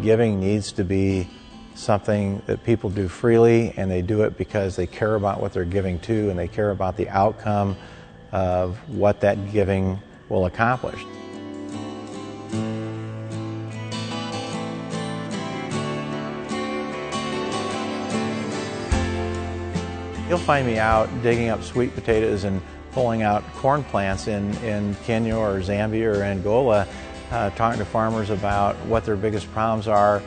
giving needs to be something that people do freely, and they do it because they care about what they're giving to, and they care about the outcome of what that giving will accomplish. You'll find me out digging up sweet potatoes and pulling out corn plants in Kenya or Zambia or Angola, talking to farmers about what their biggest problems are,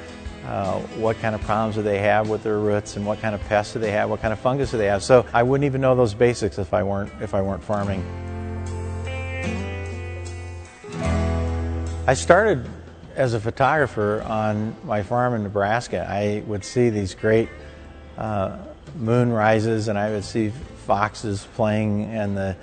what kind of problems do they have with their roots, and what kind of pests do they have, what kind of fungus do they have. So I wouldn't even know those basics if I weren't farming. I started as a photographer on my farm in Nebraska. I would see these great moon rises, and I would see foxes playing in the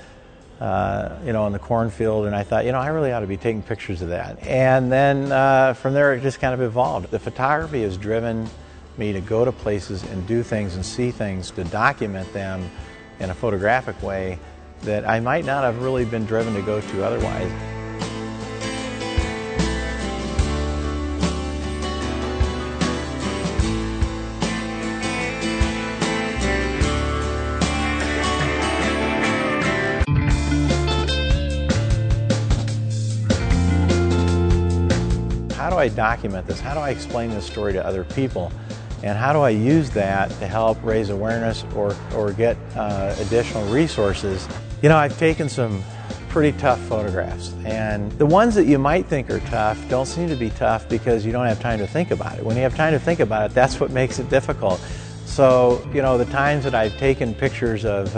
in the cornfield, and I thought, I really ought to be taking pictures of that. And then from there it just kind of evolved. The photography has driven me to go to places and do things and see things, to document them in a photographic way that I might not have really been driven to go to otherwise. How do I document this? How do I explain this story to other people? And how do I use that to help raise awareness or get additional resources? I've taken some pretty tough photographs, and the ones that you might think are tough don't seem to be tough because you don't have time to think about it. When you have time to think about it, that's what makes it difficult. So, the times that I've taken pictures of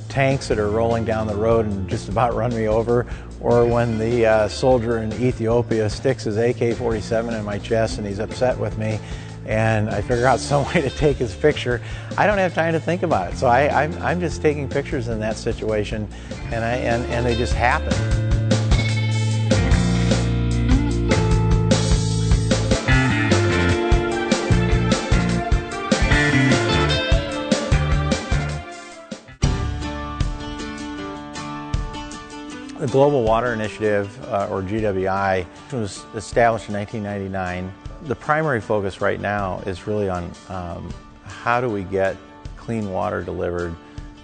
tanks that are rolling down the road and just about run me over, or when the soldier in Ethiopia sticks his AK-47 in my chest and he's upset with me, and I figure out some way to take his picture, I don't have time to think about it. So I'm just taking pictures in that situation, and they just happen. The Global Water Initiative, or GWI, was established in 1999. The primary focus right now is really on how do we get clean water delivered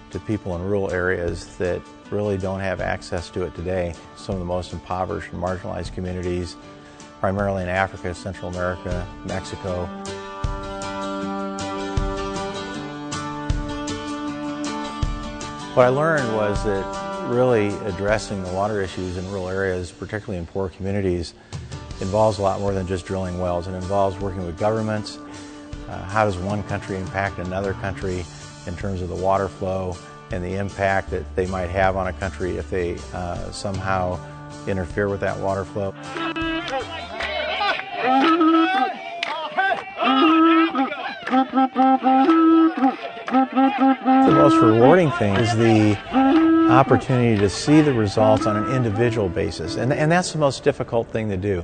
to people in rural areas that really don't have access to it today. Some of the most impoverished and marginalized communities, primarily in Africa, Central America, Mexico. What I learned was that really addressing the water issues in rural areas, particularly in poor communities, involves a lot more than just drilling wells. It involves working with governments. How does one country impact another country in terms of the water flow and the impact that they might have on a country if they somehow interfere with that water flow? The most rewarding thing is the opportunity to see the results on an individual basis, and that's the most difficult thing to do,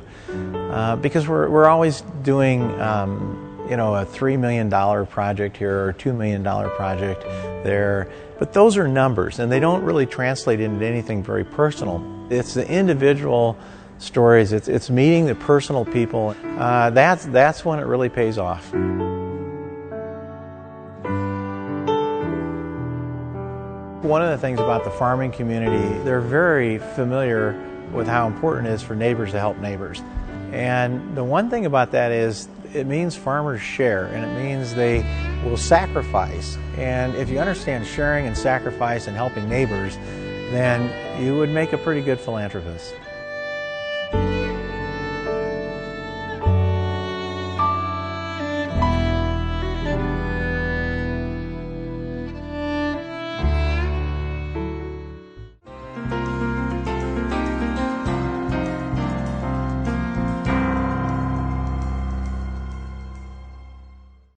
because we're always doing a $3 million project here or a $2 million project there, but those are numbers and they don't really translate into anything very personal. It's the individual stories, it's meeting the personal people. That's when it really pays off. One of the things about the farming community, they're very familiar with how important it is for neighbors to help neighbors. And the one thing about that is it means farmers share, and it means they will sacrifice. And if you understand sharing and sacrifice and helping neighbors, then you would make a pretty good philanthropist.